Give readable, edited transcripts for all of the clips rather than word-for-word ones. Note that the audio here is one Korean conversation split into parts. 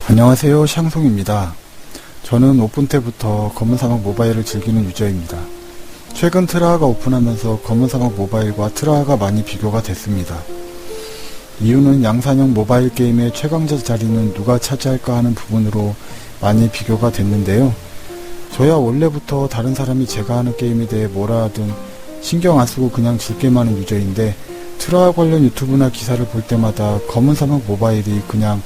안녕하세요, 샹송입니다. 저는 오픈 때부터 검은사막 모바일을 즐기는 유저입니다. 최근 트라하가 오픈하면서 검은사막 모바일과 트라하가 많이 비교가 됐습니다. 이유는 양산형 모바일 게임의 최강자 자리는 누가 차지할까 하는 부분으로 많이 비교가 됐는데요. 저야 원래부터 다른 사람이 제가 하는 게임에 대해 뭐라 하든 신경 안 쓰고 그냥 즐기만 하는 유저인데, 트라하 관련 유튜브나 기사를 볼 때마다 검은사막 모바일이 그냥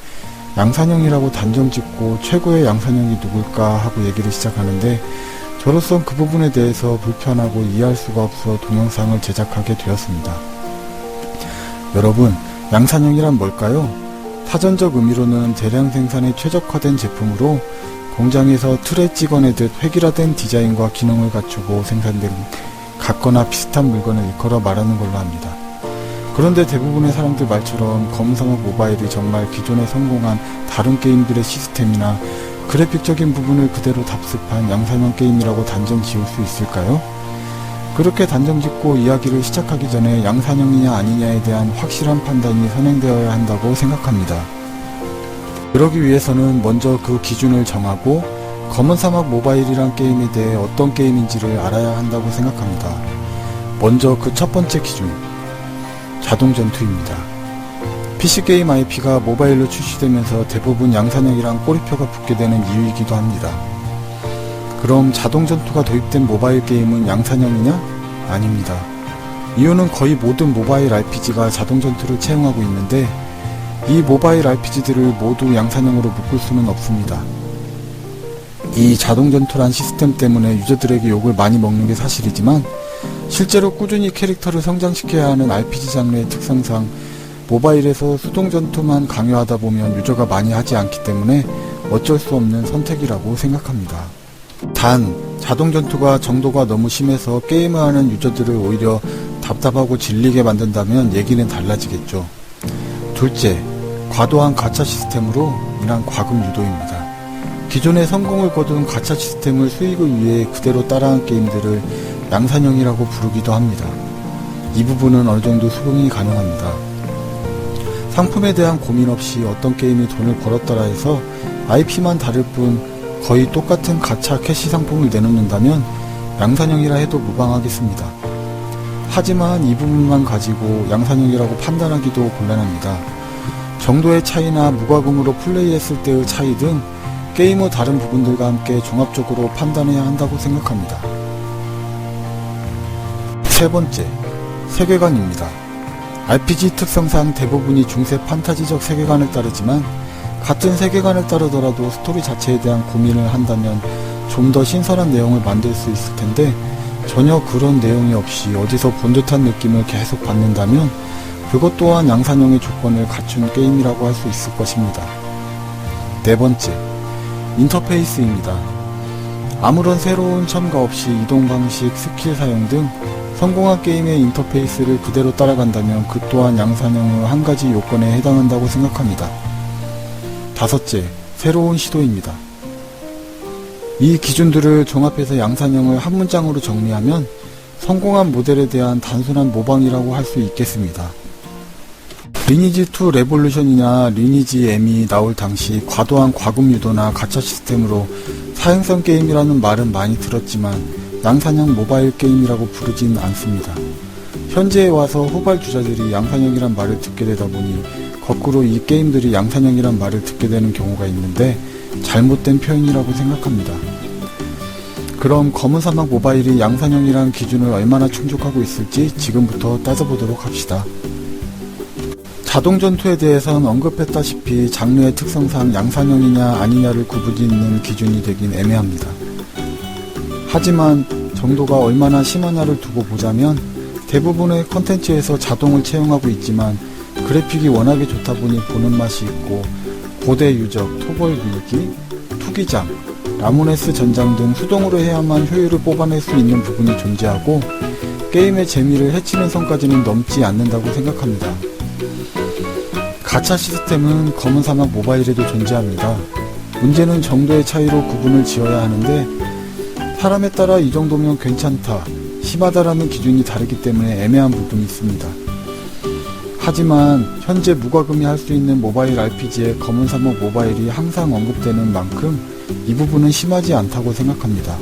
양산형이라고 단정 짓고 최고의 양산형이 누굴까 하고 얘기를 시작하는데, 저로선 그 부분에 대해서 불편하고 이해할 수가 없어 동영상을 제작하게 되었습니다. 여러분, 양산형이란 뭘까요? 사전적 의미로는 대량 생산에 최적화된 제품으로 공장에서 틀에 찍어내듯 획일화된 디자인과 기능을 갖추고 생산된 같거나 비슷한 물건을 일컬어 말하는 걸로 합니다. 그런데 대부분의 사람들 말처럼 검은사막 모바일이 정말 기존에 성공한 다른 게임들의 시스템이나 그래픽적인 부분을 그대로 답습한 양산형 게임이라고 단정 지을 수 있을까요? 그렇게 단정 짓고 이야기를 시작하기 전에 양산형이냐 아니냐에 대한 확실한 판단이 선행되어야 한다고 생각합니다. 그러기 위해서는 먼저 그 기준을 정하고 검은사막 모바일이란 게임에 대해 어떤 게임인지를 알아야 한다고 생각합니다. 먼저 그 첫 번째 기준, 자동전투입니다. PC게임 IP가 모바일로 출시되면서 대부분 양산형이랑 꼬리표가 붙게 되는 이유이기도 합니다. 그럼 자동전투가 도입된 모바일 게임은 양산형이냐? 아닙니다. 이유는 거의 모든 모바일 RPG가 자동전투를 채용하고 있는데, 이 모바일 RPG들을 모두 양산형으로 묶을 수는 없습니다. 이 자동전투란 시스템 때문에 유저들에게 욕을 많이 먹는 게 사실이지만, 실제로 꾸준히 캐릭터를 성장시켜야 하는 RPG 장르의 특성상 모바일에서 수동전투만 강요하다 보면 유저가 많이 하지 않기 때문에 어쩔 수 없는 선택이라고 생각합니다. 단, 자동전투가 정도가 너무 심해서 게임을 하는 유저들을 오히려 답답하고 질리게 만든다면 얘기는 달라지겠죠. 둘째, 과도한 가챠 시스템으로 인한 과금 유도입니다. 기존에 성공을 거둔 가챠 시스템을 수익을 위해 그대로 따라한 게임들을 양산형이라고 부르기도 합니다. 이 부분은 어느정도 수긍이 가능합니다. 상품에 대한 고민 없이 어떤 게임이 돈을 벌었더라 해서 IP만 다를 뿐 거의 똑같은 가챠 캐시 상품을 내놓는다면 양산형이라 해도 무방하겠습니다. 하지만 이 부분만 가지고 양산형이라고 판단하기도 곤란합니다. 정도의 차이나 무과금으로 플레이했을 때의 차이 등 게임의 다른 부분들과 함께 종합적으로 판단해야 한다고 생각합니다. 세 번째, 세계관입니다. RPG 특성상 대부분이 중세 판타지적 세계관을 따르지만, 같은 세계관을 따르더라도 스토리 자체에 대한 고민을 한다면 좀 더 신선한 내용을 만들 수 있을 텐데, 전혀 그런 내용이 없이 어디서 본 듯한 느낌을 계속 받는다면 그것 또한 양산형의 조건을 갖춘 게임이라고 할 수 있을 것입니다. 네 번째, 인터페이스입니다. 아무런 새로운 첨가 없이 이동 방식, 스킬 사용 등 성공한 게임의 인터페이스를 그대로 따라간다면 그 또한 양산형의 한 가지 요건에 해당한다고 생각합니다. 다섯째, 새로운 시도입니다. 이 기준들을 종합해서 양산형을 한 문장으로 정리하면 성공한 모델에 대한 단순한 모방이라고 할 수 있겠습니다. 리니지2 레볼루션이나 리니지 M이 나올 당시 과도한 과금 유도나 가챠 시스템으로 사행성 게임이라는 말은 많이 들었지만 양산형 모바일 게임이라고 부르진 않습니다. 현재에 와서 후발주자들이 양산형이란 말을 듣게 되다 보니 거꾸로 이 게임들이 양산형이란 말을 듣게 되는 경우가 있는데, 잘못된 표현이라고 생각합니다. 그럼 검은사막 모바일이 양산형이란 기준을 얼마나 충족하고 있을지 지금부터 따져보도록 합시다. 자동전투에 대해선 언급했다시피 장르의 특성상 양산형이냐 아니냐를 구분짓는 기준이 되긴 애매합니다. 하지만 정도가 얼마나 심하냐를 두고 보자면 대부분의 컨텐츠에서 자동을 채용하고 있지만 그래픽이 워낙에 좋다 보니 보는 맛이 있고, 고대 유적, 토벌 밀기, 투기장, 라모네스 전장 등 수동으로 해야만 효율을 뽑아낼 수 있는 부분이 존재하고 게임의 재미를 해치는 선까지는 넘지 않는다고 생각합니다. 가챠 시스템은 검은사막 모바일에도 존재합니다. 문제는 정도의 차이로 구분을 지어야 하는데, 사람에 따라 이 정도면 괜찮다, 심하다라는 기준이 다르기 때문에 애매한 부분이 있습니다. 하지만 현재 무과금이 할 수 있는 모바일 RPG의 검은 사막 모바일이 항상 언급되는 만큼 이 부분은 심하지 않다고 생각합니다.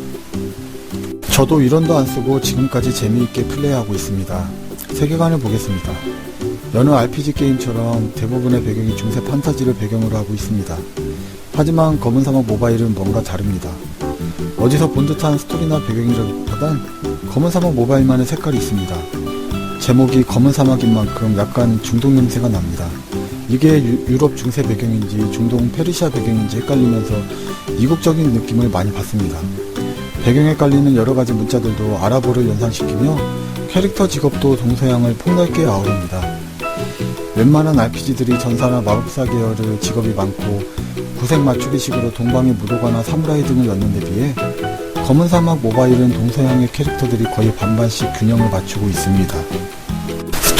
저도 이론도 안 쓰고 지금까지 재미있게 플레이하고 있습니다. 세계관을 보겠습니다. 여느 RPG 게임처럼 대부분의 배경이 중세 판타지를 배경으로 하고 있습니다. 하지만 검은 사막 모바일은 뭔가 다릅니다. 어디서 본 듯한 스토리나 배경이라기보단 검은 사막 모바일만의 색깔이 있습니다. 제목이 검은 사막인 만큼 약간 중동 냄새가 납니다. 이게 유럽 중세 배경인지 중동 페르시아 배경인지 헷갈리면서 이국적인 느낌을 많이 받습니다. 배경에 깔리는 여러가지 문자들도 아랍어를 연상시키며 캐릭터 직업도 동서양을 폭넓게 아우릅니다. 웬만한 RPG들이 전사나 마법사 계열의 직업이 많고 구색 맞추기식으로 동방의 무도가나 사무라이 등을 넣는 데 비해 검은 사막 모바일은 동서양의 캐릭터들이 거의 반반씩 균형을 맞추고 있습니다.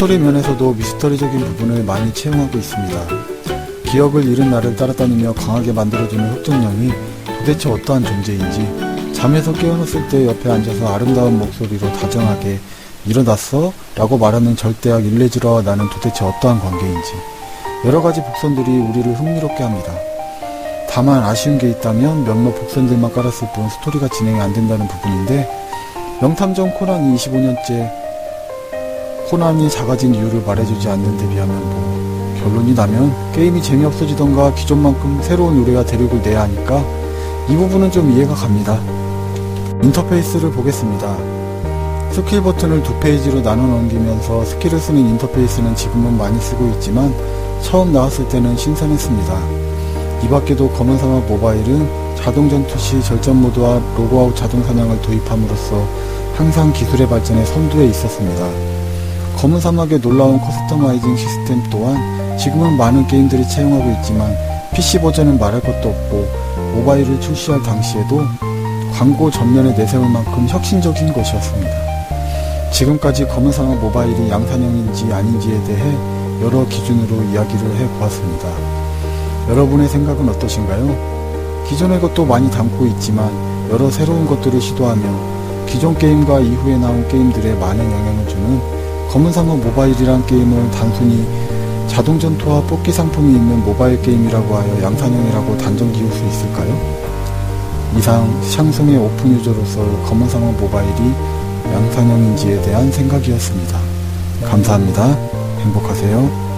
스토리 면에서도 미스터리적인 부분을 많이 채용하고 있습니다. 기억을 잃은 나를 따라다니며 강하게 만들어주는 흑정령이 도대체 어떠한 존재인지, 잠에서 깨어났을 때 옆에 앉아서 아름다운 목소리로 다정하게 일어났어? 라고 말하는 절대악 일레즈라와 나는 도대체 어떠한 관계인지, 여러가지 복선들이 우리를 흥미롭게 합니다. 다만 아쉬운 게 있다면 몇몇 복선들만 깔았을 뿐 스토리가 진행이 안 된다는 부분인데, 명탐정 코난이 25년째 코난이 작아진 이유를 말해주지 않는 데 비하면 결론이 나면 게임이 재미없어지던가 기존만큼 새로운 요리와 대륙을 내야 하니까 이 부분은 좀 이해가 갑니다. 인터페이스를 보겠습니다. 스킬 버튼을 두 페이지로 나눠 넘기면서 스킬을 쓰는 인터페이스는 지금은 많이 쓰고 있지만 처음 나왔을 때는 신선했습니다. 이 밖에도 검은 사막 모바일은 자동 전투 시 절전 모드와 로그아웃 자동 사냥을 도입함으로써 항상 기술의 발전에 선두에 있었습니다. 검은 사막의 놀라운 커스터마이징 시스템 또한 지금은 많은 게임들이 채용하고 있지만 PC 버전은 말할 것도 없고 모바일을 출시할 당시에도 광고 전면에 내세울 만큼 혁신적인 것이었습니다. 지금까지 검은 사막 모바일이 양산형인지 아닌지에 대해 여러 기준으로 이야기를 해보았습니다. 여러분의 생각은 어떠신가요? 기존의 것도 많이 담고 있지만 여러 새로운 것들을 시도하며 기존 게임과 이후에 나온 게임들에 많은 영향을 주는 검은 사막 모바일이란 게임을 단순히 자동 전투와 뽑기 상품이 있는 모바일 게임이라고 하여 양산형이라고 단정 지을 수 있을까요? 이상 샹송의 오픈 유저로서 검은 사막 모바일이 양산형인지에 대한 생각이었습니다. 감사합니다. 행복하세요.